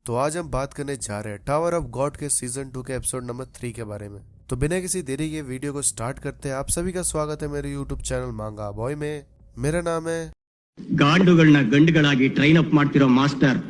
तो आज हम बात करने जा रहे हैं टावर ऑफ गॉड के सीजन 2 के एपिसोड नंबर 3 के बारे में। तो बिना किसी देरी के वीडियो को स्टार्ट करते हैं। आप सभी का स्वागत है मेरे यूट्यूब चैनल मांगा बॉय में। मेरा नाम है। ಗಾಂಡುಗಳನ್ನ ಗಂಡುಗಳಾಗಿ ಟ್ರೈನ್ ಅಪ್ ಮಾಡ್ತಿರೋ ಮಾಸ್ಟರ್।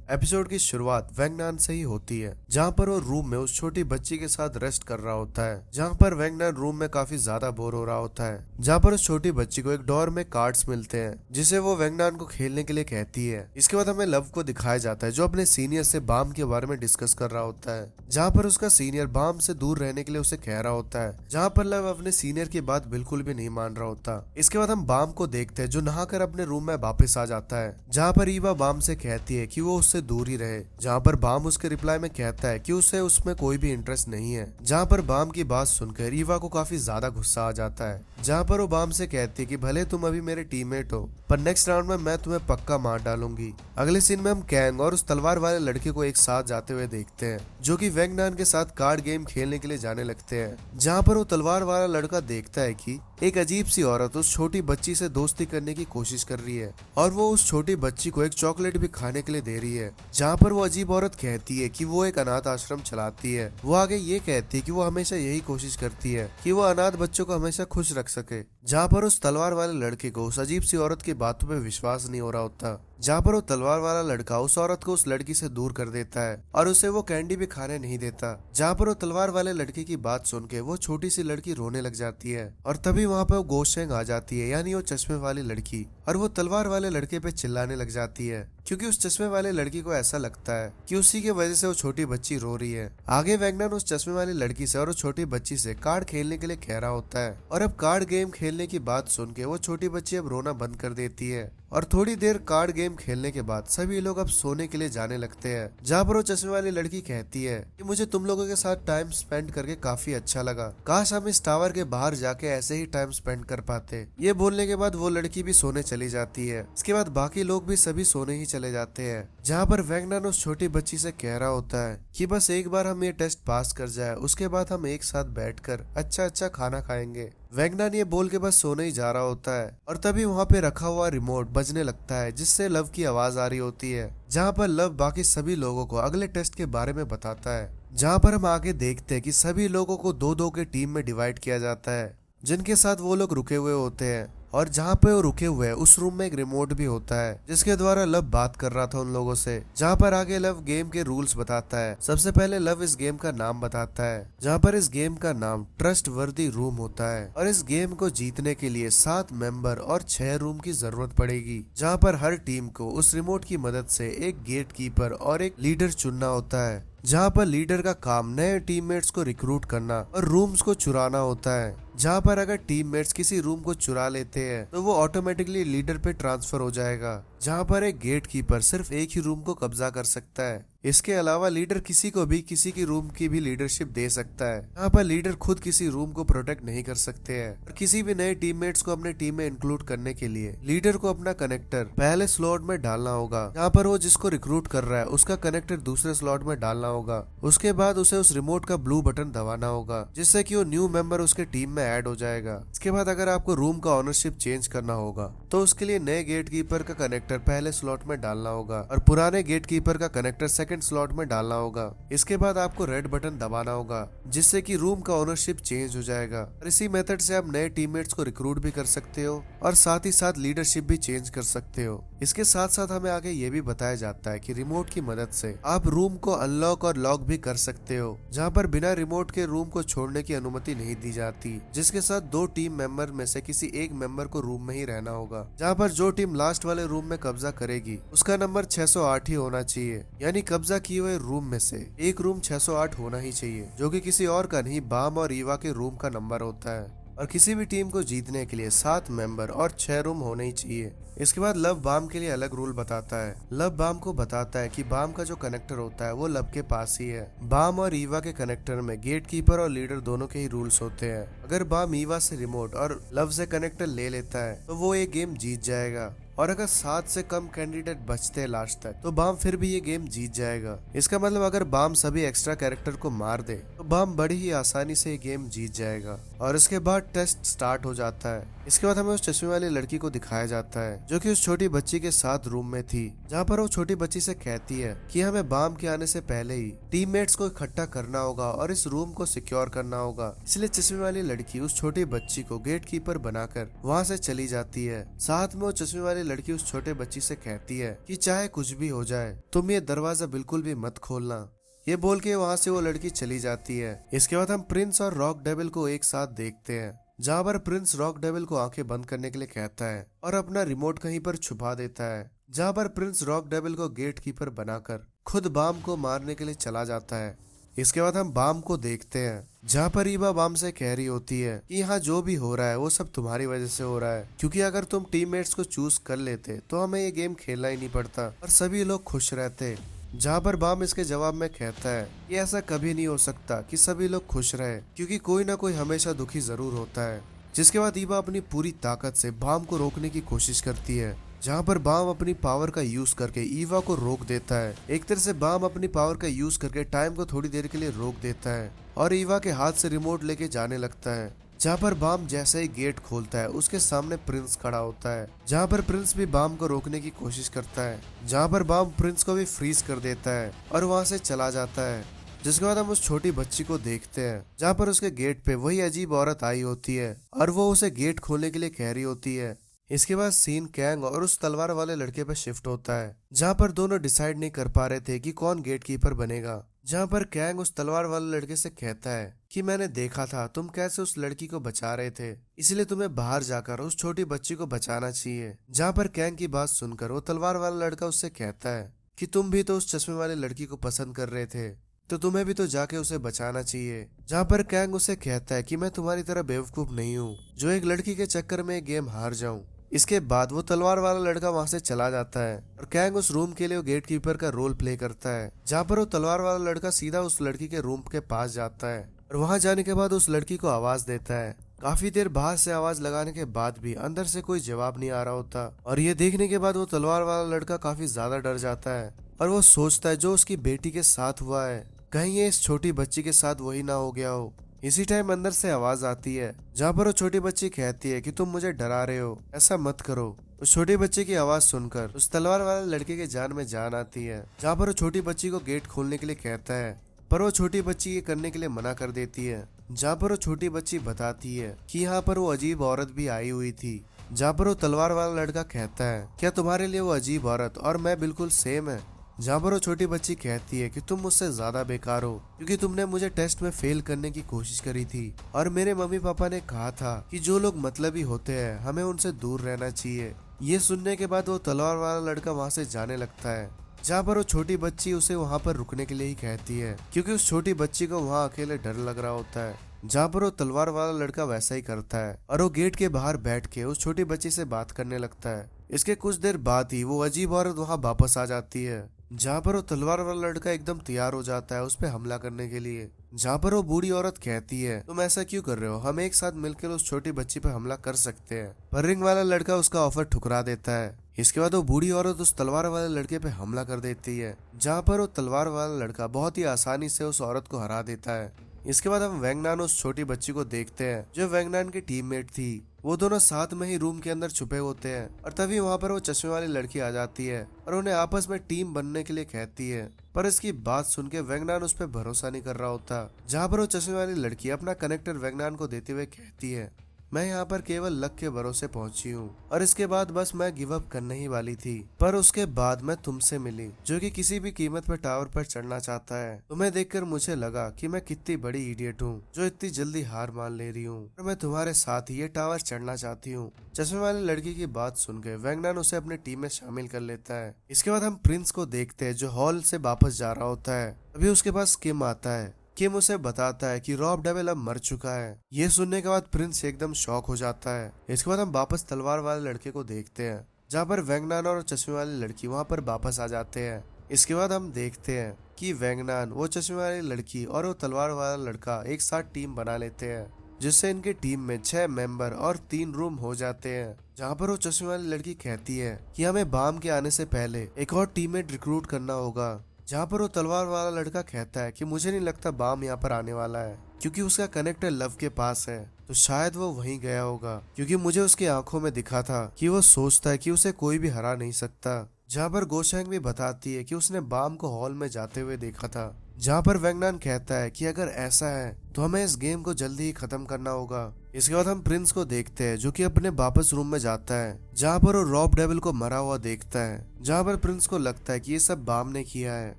एपिसोड की शुरुआत वेंगनान से ही होती है, जहाँ पर वो रूम में उस छोटी बच्ची के साथ रेस्ट कर रहा होता है। जहाँ पर वेंगनान रूम में काफी ज्यादा बोर हो रहा होता है। जहाँ पर उस छोटी बच्ची को एक डोर में कार्ड्स मिलते हैं, जिसे वो वेंगनान को खेलने के लिए कहती है। इसके बाद हमें लव को दिखाया जाता है, जो अपने सीनियर से बाम के बारे में डिस्कस कर रहा होता है। जहाँ पर उसका सीनियर बाम से दूर रहने के लिए उसे कह रहा होता है, जहाँ पर लव अपने सीनियर की बात बिल्कुल भी नहीं मान रहा होता। इसके बाद हम बाम को देखते हैं, जो नहाकर अपने रूम में वापस आ जाता है। जहाँ पर ईवा बाम से कहती है कि वो उससे दूर ही रहे। जहाँ पर बाम उसके रिप्लाई में कहता है कि उसे उसमें कोई भी इंटरेस्ट नहीं है। जहाँ पर बाम की बात सुनकर ईवा को काफी ज्यादा गुस्सा आ जाता है। जहाँ पर वो बाम से कहती है कि भले तुम अभी मेरे टीममेट हो, पर नेक्स्ट राउंड में मैं तुम्हें पक्का मार डालूंगी। अगले सीन में हम कैंग और उस तलवार वाले लड़के को एक साथ जाते हुए देखते हैं, जो कि वेंगनान के साथ कार्ड गेम खेलने के लिए जाने लगते हैं। जहाँ पर वो तलवार वाला लड़का देखता है कि एक अजीब सी औरत उस छोटी बच्ची से दोस्ती करने की कोशिश कर रही है, और वो उस छोटी बच्ची को एक चॉकलेट भी खाने के लिए दे रही है। जहाँ पर वो अजीब औरत कहती है कि वो एक अनाथ आश्रम चलाती है। वो आगे ये कहती है कि वो हमेशा यही कोशिश करती है कि वो अनाथ बच्चों को हमेशा खुश रख सके। जहाँ पर उस तलवार वाले लड़के को उस अजीब सी औरत की बातों पे विश्वास नहीं हो रहा होता। जहाँ पर वो तलवार वाला लड़का उस औरत को उस लड़की से दूर कर देता है और उसे वो कैंडी भी खाने नहीं देता। जहाँ पर वो तलवार वाले लड़के की बात सुन के वो छोटी सी लड़की रोने लग जाती है, और तभी वहाँ पे वो गोशेंग आ जाती है, यानी वो चश्मे वाली लड़की, और वो तलवार वाले लड़के पे चिल्लाने लग जाती है, क्योंकि उस चश्मे वाले लड़की को ऐसा लगता है कि उसी की वजह से वो छोटी बच्ची रो रही है। आगे वेंगनान उस चश्मे वाली लड़की से और उस छोटी बच्ची से कार्ड खेलने के लिए कह रहा होता है, और अब कार्ड गेम खेलने की बात सुन के वो छोटी बच्ची अब रोना बंद कर देती है। और थोड़ी देर कार्ड गेम खेलने के बाद सभी लोग अब सोने के लिए जाने लगते हैं। जहाँ पर वो चश्मे वाली लड़की कहती है कि मुझे तुम लोगों के साथ टाइम स्पेंड करके काफी अच्छा लगा, काश हम इस टावर के बाहर जाके ऐसे ही टाइम स्पेंड कर पाते। ये बोलने के बाद वो लड़की भी सोने चली जाती है। इसके बाद बाकी लोग भी सभी सोने ही चले जाते हैं। जहाँ पर वेंगनान उस छोटी बच्ची से कह रहा होता है कि बस एक बार हम ये टेस्ट पास कर जाए, उसके बाद हम एक साथ बैठकर अच्छा अच्छा खाना खाएंगे। वेंगनान ये बोल के बस सोने ही जा रहा होता है, और तभी वहाँ पे रखा हुआ रिमोट बजने लगता है, जिससे लव की आवाज आ रही होती है। जहाँ पर लव बाकी सभी लोगों को अगले टेस्ट के बारे में बताता है। जहाँ पर हम आगे देखते हैं कि सभी लोगों को दो दो के टीम में डिवाइड किया जाता है, जिनके साथ वो लोग रुके हुए होते हैं। और जहाँ पे वो रुके हुए हैं उस रूम में एक रिमोट भी होता है, जिसके द्वारा लव बात कर रहा था उन लोगों से। जहाँ पर आगे लव गेम के रूल्स बताता है। सबसे पहले लव इस गेम का नाम बताता है, जहाँ पर इस गेम का नाम ट्रस्ट वर्दी रूम होता है, और इस गेम को जीतने के लिए 7 मेंबर और 6 रूम की जरूरत पड़ेगी। जहाँ पर हर टीम को उस रिमोट की मदद से एक गेट कीपर और एक लीडर चुनना होता है। जहाँ पर लीडर का काम नए टीममेट्स को रिक्रूट करना और रूम्स को चुराना होता है। जहाँ पर अगर टीममेट्स किसी रूम को चुरा लेते हैं तो वो ऑटोमेटिकली लीडर पे ट्रांसफर हो जाएगा। जहाँ पर एक गेट कीपर सिर्फ एक ही रूम को कब्जा कर सकता है। इसके अलावा लीडर किसी को भी किसी की रूम की भी लीडरशिप दे सकता है। यहाँ पर लीडर खुद किसी रूम को प्रोटेक्ट नहीं कर सकते हैं, और किसी भी नए टीममेट्स को अपने टीम में इंक्लूड करने के लिए लीडर को अपना कनेक्टर पहले स्लॉट में डालना होगा। यहाँ पर वो जिसको रिक्रूट कर रहा है उसका कनेक्टर दूसरे स्लॉट में डालना होगा। उसके बाद उसे उस रिमोट का ब्लू बटन दबाना होगा, जिससे कि वो न्यू मेंबर उसके टीम में ऐड हो जाएगा। इसके बाद अगर आपको रूम का ओनरशिप चेंज करना होगा तो उसके लिए नए गेट कीपर का कनेक्टर पहले स्लॉट में डालना होगा, और पुराने गेट कीपर का कनेक्टर सेकंड स्लॉट में डालना होगा। इसके बाद आपको रेड बटन दबाना होगा, जिससे कि रूम का ओनरशिप चेंज हो जाएगा। और इसी मेथड से आप नए टीममेट्स को रिक्रूट भी कर सकते हो, और साथ ही साथ लीडरशिप भी चेंज कर सकते हो। इसके साथ साथ हमें आगे ये भी बताया जाता है कि रिमोट की मदद से आप रूम को अनलॉक और लॉक भी कर सकते हो, जहाँ पर बिना रिमोट के रूम को छोड़ने की अनुमति नहीं दी जाती, जिसके साथ 2 टीम मेंबर में से किसी एक मेंबर को रूम में ही रहना होगा। जहाँ पर जो टीम लास्ट वाले रूम में कब्जा करेगी उसका नंबर 608 ही होना चाहिए, यानी कब्जा किए हुए रूम में से एक रूम 608 होना ही चाहिए, जो कि किसी और का नहीं बाम और ईवा के रूम का नंबर होता है। और किसी भी टीम को जीतने के लिए 7 मेंबर और 6 रूम होने ही चाहिए। इसके बाद लव बाम के लिए अलग रूल बताता है। लव बाम को बताता है कि बाम का जो कनेक्टर होता है वो लव के पास ही है। बाम और ईवा के कनेक्टर में गेट कीपर और लीडर दोनों के ही रूल्स होते हैं। अगर बाम ईवा से रिमोट और लव से कनेक्टर ले लेता है तो वो ये गेम जीत जाएगा, और अगर 7 से कम कैंडिडेट बचते हैं लास्ट तक तो बाम फिर भी ये गेम जीत जाएगा। इसका मतलब अगर बाम सभी एक्स्ट्रा कैरेक्टर को मार दे तो बाम बड़ी ही आसानी से ये गेम जीत जाएगा। और इसके बाद टेस्ट स्टार्ट हो जाता है। इसके बाद हमें उस चश्मे वाली लड़की को दिखाया जाता है जो कि उस छोटी बच्ची के साथ रूम में थी, जहाँ पर वो छोटी बच्ची से कहती है कि हमें बाम के आने से पहले ही टीममेट्स को इकट्ठा करना होगा और इस रूम को सिक्योर करना होगा। इसलिए चश्मे वाली लड़की उस छोटी बच्ची को गेट कीपर बनाकर वहाँ से चली जाती है। साथ में वो चश्मे वाली लड़की उस छोटे बच्ची से कहती है कि चाहे कुछ भी हो जाए तुम ये दरवाजा बिल्कुल भी मत खोलना। ये बोल के वहाँ से वो लड़की चली जाती है। इसके बाद हम प्रिंस और रॉक डेविल को एक साथ देखते हैं, जहाँ पर प्रिंस रॉक डेविल को आंखें बंद करने के लिए कहता है और अपना रिमोट कहीं पर छुपा देता है, जहाँ पर प्रिंस रॉक डेविल को गेट कीपर बनाकर खुद बाम को मारने के लिए चला जाता है। इसके बाद हम बाम को देखते हैं, जहाँ पर ईवा बाम से कह रही होती है कि यहाँ जो भी हो रहा है वो सब तुम्हारी वजह से हो रहा है, क्योंकि अगर तुम टीममेट्स को चूज कर लेते तो हमें ये गेम खेलना ही नहीं पड़ता और सभी लोग खुश रहते। जहाँ पर बाम इसके जवाब में कहता है कि ऐसा कभी नहीं हो सकता कि सभी लोग खुश रहे, क्योंकि कोई ना कोई हमेशा दुखी जरूर होता है। जिसके बाद ईवा अपनी पूरी ताकत से बाम को रोकने की कोशिश करती है, जहाँ पर बाम अपनी पावर का यूज करके ईवा को रोक देता है। एक तरह से बाम अपनी पावर का यूज करके टाइम को थोड़ी देर के लिए रोक देता है और ईवा के हाथ से रिमोट लेके जाने लगता है। जहाँ पर बाम जैसे ही गेट खोलता है उसके सामने प्रिंस खड़ा होता है, जहाँ पर प्रिंस भी बाम को रोकने की कोशिश करता है, जहाँ पर बाम प्रिंस को भी फ्रीज कर देता है और वहाँ से चला जाता है। जिसके बाद हम उस छोटी बच्ची को देखते हैं, जहाँ पर उसके गेट पे वही अजीब औरत आई होती है और वो उसे गेट खोलने के लिए कह रही होती है। इसके बाद सीन कैंग और उस तलवार वाले लड़के पे शिफ्ट होता है, जहाँ पर दोनों डिसाइड नहीं कर पा रहे थे कि कौन गेट कीपर बनेगा। जहाँ पर कैंग उस तलवार वाले लड़के से कहता है कि मैंने देखा था तुम कैसे उस लड़की को बचा रहे थे, इसलिए तुम्हें बाहर जाकर उस छोटी बच्ची को बचाना चाहिए। जहाँ पर कैंग की बात सुनकर वो तलवार वाला लड़का उससे कहता है कि तुम भी तो उस चश्मे वाली लड़की को पसंद कर रहे थे, तो तुम्हें भी तो जाके उसे बचाना चाहिए। जहाँ पर कैंग उसे कहता है कि मैं तुम्हारी तरह बेवकूफ नहीं हूँ जो एक लड़की के चक्कर में गेम हार जाऊं। इसके बाद वो तलवार वाला लड़का वहाँ से चला जाता है और कैंग उस रूम के लिए वो गेट कीपर का रोल प्ले करता है, जहाँ पर वो तलवार वाला लड़का सीधा उस लड़की के रूम के पास जाता है और वहाँ जाने के बाद उस लड़की को आवाज देता है। काफी देर बाहर से आवाज लगाने के बाद भी अंदर से कोई जवाब नहीं आ रहा होता और ये देखने के बाद वो तलवार वाला लड़का काफी ज्यादा डर जाता है और वो सोचता है जो उसकी बेटी के साथ हुआ है कहीं ये इस छोटी बच्ची के साथ वही ना हो गया हो। इसी टाइम अंदर से आवाज आती है, जहाँ पर वो छोटी बच्ची कहती है कि तुम मुझे डरा रहे हो, ऐसा मत करो। उस छोटी बच्ची की आवाज सुनकर उस तलवार वाले लड़के के जान में जान आती है, जहाँ पर वो छोटी बच्ची को गेट खोलने के लिए कहता है, पर वो छोटी बच्ची ये करने के लिए मना कर देती है। जहाँ पर वो छोटी बच्ची बताती है कि यहाँ पर वो अजीब औरत भी आई हुई थी। जहाँ पर वो तलवार वाला लड़का कहता है, क्या तुम्हारे लिए वो अजीब औरत और मैं बिल्कुल सेम है? जहाँ पर वो छोटी बच्ची कहती है कि तुम मुझसे ज्यादा बेकार हो, क्योंकि तुमने मुझे टेस्ट में फेल करने की कोशिश करी थी और मेरे मम्मी पापा ने कहा था कि जो लोग मतलबी होते हैं हमें उनसे दूर रहना चाहिए। ये सुनने के बाद वो तलवार वाला लड़का वहाँ से जाने लगता है, जहाँ पर वो छोटी बच्ची उसे वहाँ पर रुकने के लिए ही कहती है, क्योंकि उस छोटी बच्ची को वहाँ अकेले डर लग रहा होता है। जहाँ पर वो तलवार वाला लड़का वैसा ही करता है और वो गेट के बाहर बैठ के उस छोटी बच्ची से बात करने लगता है। इसके कुछ देर बाद ही वो अजीब औरत वहाँ वापस आ जाती है, जहाँ पर वो तलवार वाला लड़का एकदम तैयार हो जाता है उस पे हमला करने के लिए। जहाँ पर वो बूढ़ी औरत कहती है, तुम ऐसा क्यों कर रहे हो, हम एक साथ मिलकर उस छोटी बच्ची पे हमला कर सकते हैं। पर रिंग वाला लड़का उसका ऑफर ठुकरा देता है। इसके बाद वो बूढ़ी औरत उस तलवार वाले लड़के पे हमला कर देती है, जहाँ पर वो तलवार वाला लड़का बहुत ही आसानी से उस औरत को हरा देता है। इसके बाद हम वेंगनान उस छोटी बच्ची को देखते हैं जो वेंगनान की टीममेट थी। वो दोनों साथ में ही रूम के अंदर छुपे होते हैं और तभी वहाँ पर वो चश्मे वाली लड़की आ जाती है और उन्हें आपस में टीम बनने के लिए कहती है। पर इसकी बात सुन के वेंगनान उस पर भरोसा नहीं कर रहा होता, जहाँ पर वो चश्मे वाली लड़की अपना कनेक्टर वेंगनान को देते हुए कहती है, मैं यहाँ पर केवल लक के भरोसे पहुंची हूँ और इसके बाद बस मैं गिव अप करने ही वाली थी, पर उसके बाद मैं तुमसे मिली जो कि किसी भी कीमत पर टावर पर चढ़ना चाहता है। तुम्हें देखकर मुझे लगा कि मैं कितनी बड़ी इडियट हूँ जो इतनी जल्दी हार मान ले रही हूँ और मैं तुम्हारे साथ ये टावर चढ़ना चाहती हूँ। चश्मे वाली लड़की की बात सुनकर वेंगनान उसे अपनी टीम में शामिल कर लेता है। इसके बाद हम प्रिंस को देखते हैं जो हॉल से वापस जा रहा होता है। अभी उसके पास किम आता है। किम उसे बताता है कि रॉब डेविल अब मर चुका है। ये सुनने के बाद प्रिंस एकदम शॉक हो जाता है। इसके बाद हम वापस तलवार वाले लड़के को देखते हैं, जहाँ पर वेंगनान और चश्मे वाली लड़की वहाँ पर वापस आ जाते हैं। इसके बाद हम देखते हैं कि वेंगनान, वो चश्मे वाली लड़की और वो तलवार वाला लड़का एक साथ टीम बना लेते हैं। जिससे इनकी टीम में 6 मेंबर और 3 रूम हो जाते हैं। जहाँ पर वो चश्मे वाली लड़की कहती है कि हमें बाम के आने से पहले एक और टीममेट रिक्रूट करना होगा। जहाँ पर वो तलवार वाला लड़का कहता है कि मुझे नहीं लगता बाम यहाँ पर आने वाला है, क्योंकि उसका कनेक्टर लव के पास है, तो शायद वो वहीं गया होगा, क्योंकि मुझे उसकी आंखों में दिखा था कि वो सोचता है कि उसे कोई भी हरा नहीं सकता। जहाँ पर गोशैंग भी बताती है कि उसने बाम को हॉल में जाते हुए देखा था। जहाँ पर वेंगनान कहता है कि अगर ऐसा है तो हमें इस गेम को जल्दी ही खत्म करना होगा। इसके बाद हम प्रिंस को देखते हैं जो कि अपने वापस रूम में जाता है, जहाँ पर वो रॉब डेविल को मरा हुआ देखता है। जहाँ पर प्रिंस को लगता है कि ये सब बाम ने किया है,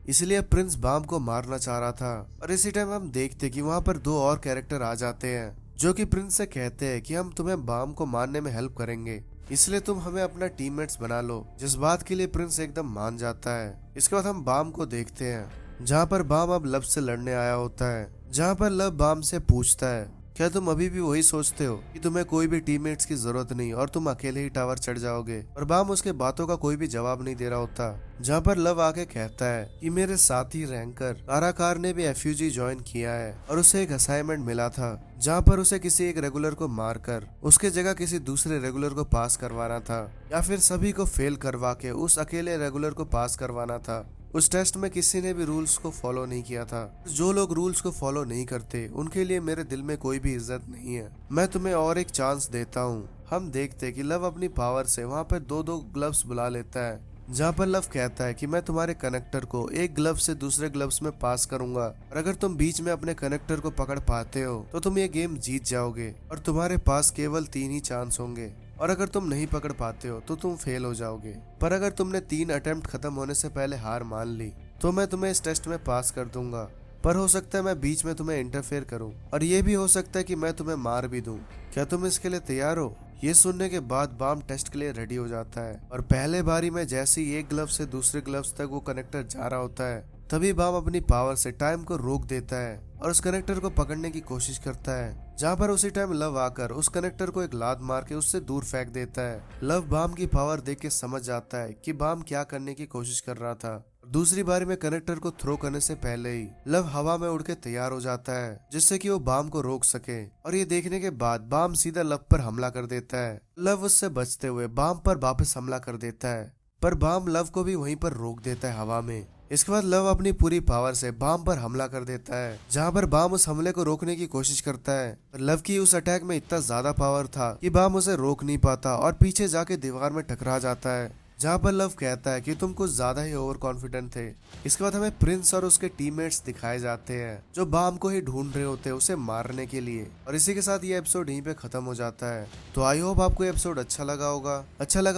इसलिए प्रिंस बाम को मारना चाह रहा था। और इसी टाइम हम देखते कि वहाँ पर 2 और कैरेक्टर आ जाते हैं जो कि प्रिंस से कहते हैं कि हम तुम्हें बाम को मारने में हेल्प करेंगे, इसलिए तुम हमें अपना टीममेट्स बना लो। जिस बात के लिए प्रिंस एकदम मान जाता है। इसके बाद हम बाम को देखते हैं जहाँ पर बाम अब लव से लड़ने आया होता है। जहाँ पर लव बाम से पूछता है क्या तुम अभी भी वही सोचते हो कि तुम्हें कोई भी टीममेट्स की जरूरत नहीं और तुम अकेले ही टावर चढ़ जाओगे। और बाम उसके बातों का कोई भी जवाब नहीं दे रहा होता। जहाँ पर लव आके कहता है कि मेरे साथी रैंकर काराकार ने भी एफयूजी ज्वाइन किया है और उसे एक असाइनमेंट मिला था, जहाँ पर उसे किसी एक रेगुलर को मारकर उसके जगह किसी दूसरे रेगुलर को पास करवाना था, या फिर सभी को फेल करवा के उस अकेले रेगुलर को पास करवाना था। उस टेस्ट में किसी ने भी रूल्स को फॉलो नहीं किया था। जो लोग रूल्स को फॉलो नहीं करते उनके लिए मेरे दिल में कोई भी इज्जत नहीं है। मैं तुम्हें और एक चांस देता हूँ। हम देखते कि लव अपनी पावर से वहाँ पर 2-2 ग्लव्स बुला लेता है। जहाँ पर लव कहता है कि मैं तुम्हारे कनेक्टर को एक ग्लव से दूसरे ग्लव्स में पास करूंगा, और अगर तुम बीच में अपने कनेक्टर को पकड़ पाते हो तो तुम ये गेम जीत जाओगे और तुम्हारे पास केवल 3 ही चांस होंगे, और अगर तुम नहीं पकड़ पाते हो तो तुम फेल हो जाओगे। पर अगर तुमने 3 अटेम्प्ट खत्म होने से पहले हार मान ली तो मैं तुम्हें इस टेस्ट में पास कर दूंगा। पर हो सकता है मैं बीच में तुम्हें इंटरफेयर करूं, और ये भी हो सकता है कि मैं तुम्हें मार भी दूं। क्या तुम इसके लिए तैयार हो? ये सुनने के बाद बाम टेस्ट के लिए रेडी हो जाता है, और पहले बारी में जैसे ही एक ग्लव से दूसरे ग्लव्स तक वो कनेक्टर जा रहा होता है, तभी बाम अपनी पावर से टाइम को रोक देता है और उस कनेक्टर को पकड़ने की कोशिश करता है। जहाँ पर उसी टाइम लव आकर उस कनेक्टर को एक लात मार के उससे दूर फेंक देता है। लव बाम की पावर देख के समझ जाता है कि बाम क्या करने की कोशिश कर रहा था। दूसरी बारी में कनेक्टर को थ्रो करने से पहले ही लव हवा में उड़ के तैयार हो जाता है, जिससे कि वो बाम को रोक सके। और ये देखने के बाद बाम सीधा लव पर हमला कर देता है। लव उससे बचते हुए बाम पर वापस हमला कर देता है, पर बाम लव को भी वहीं पर रोक देता है हवा में। इसके बाद लव अपनी पूरी पावर से बाम पर हमला कर देता है, जहाँ पर बाम उस हमले को रोकने की कोशिश करता है। पर लव की उस अटैक में इतना ज्यादा पावर था कि बाम उसे रोक नहीं पाता और पीछे जाके दीवार में टकरा जाता है। जहाँ पर लव कहता है कि तुम कुछ ज्यादा ही ओवर कॉन्फिडेंट थे। इसके बाद हमें प्रिंस और उसके टीममेट्स दिखाए जाते हैं जो बाम को ही ढूंढ रहे होते हैं उसे मारने के लिए। और इसी के साथ ये एपिसोड यहीं पे खत्म हो जाता है। तो आई होप आपको ये एपिसोड अच्छा लगा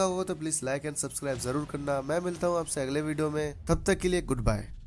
होगा तो प्लीज लाइक एंड सब्सक्राइब जरूर करना। मैं मिलता हूँ आपसे अगले वीडियो में, तब तक के लिए गुड बाय।